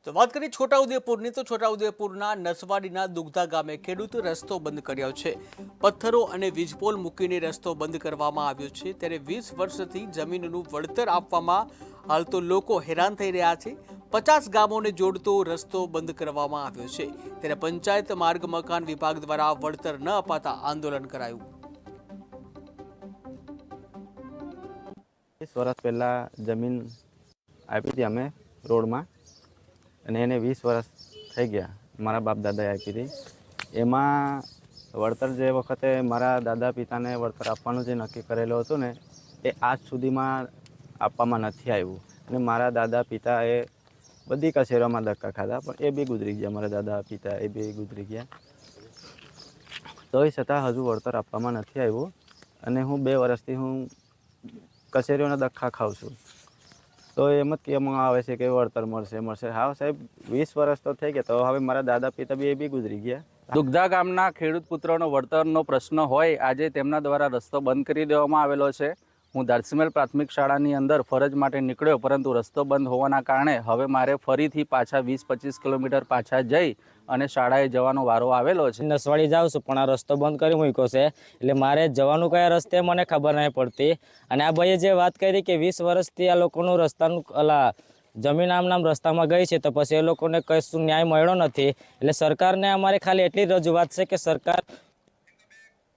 તો વાત કરીએ છોટાઉદેપુરની તો છોટાઉદેપુરના નસવાડીના દુગધા ગામે ખેડૂતો રસ્તો બંધ કર્યો છે। પથ્થરો અને વીજપોલ મૂકીને રસ્તો બંધ કરવામાં આવ્યો છે। ત્યારે 20 વર્ષથી જમીનનું વળતર આપવામાં હાલ તો લોકો હેરાન થઈ રહ્યા છે। 50 ગામોને જોડતો રસ્તો બંધ કરવામાં આવ્યો છે। ત્યારે પંચાયત માર્ગ મકાન વિભાગ દ્વારા વળતર ન અપાતા આંદોલન કરાયું। 20 વર્ષ પહેલા જમીન આપી હતી અમે રોડમાં અને એને 20 વર્ષ થઈ ગયા। મારા બાપ દાદાએ આપી હતી। એમાં વળતર જે વખતે મારા દાદા પિતાને વળતર આપવાનું જે નક્કી કરેલું હતું ને એ આજ સુધીમાં આપવામાં નથી આવ્યું અને મારા દાદા પિતાએ બધી કચેરીઓમાં ધક્કા ખાધા પણ એ બી ગુજરી ગયા। મારા દાદા પિતા એ બી ગુજરી ગયા તોય છતાં હજુ વળતર આપવામાં નથી આવ્યું અને હું 2 વર્ષથી હું કચેરીઓના ધક્કા ખાઉં છું। તો એમ જ કહેવામાં આવે છે કે વળતર મળશે। હા સાહેબ 20 વર્ષ તો થઈ ગયા, તો હવે મારા દાદા પિતા બી એ બી ગુજરી ગયા। દુગધા ગામના ખેડૂત પુત્રોનો વળતરનો પ્રશ્ન હોય આજે તેમના દ્વારા રસ્તો બંધ કરી દેવામાં આવેલો છે। હું દારસીમેલ પ્રાથમિક શાળાની અંદર ફરજ માટે નીકળ્યો, પરંતુ રસ્તો બંધ હોવાના કારણે હવે મારે ફરીથી પાછા 20-25 કિલોમીટર પાછા જઈ અને શાળાએ જવાનો વારો આવેલો છે। નસવાડી જાઉં છું પણ આ રસ્તો બંધ કરી મૂક્યો છે એટલે મારે જવાનું કયા રસ્તે મને ખબર નહીં પડતી। અને આ ભાઈએ જે વાત કરી કે 20 વર્ષથી આ લોકોનું રસ્તાનું જમીન આમ રસ્તામાં ગઈ છે તો પછી એ લોકોને કશું ન્યાય મળ્યો નથી। એટલે સરકારને અમારે ખાલી એટલી રજૂઆત છે કે સરકાર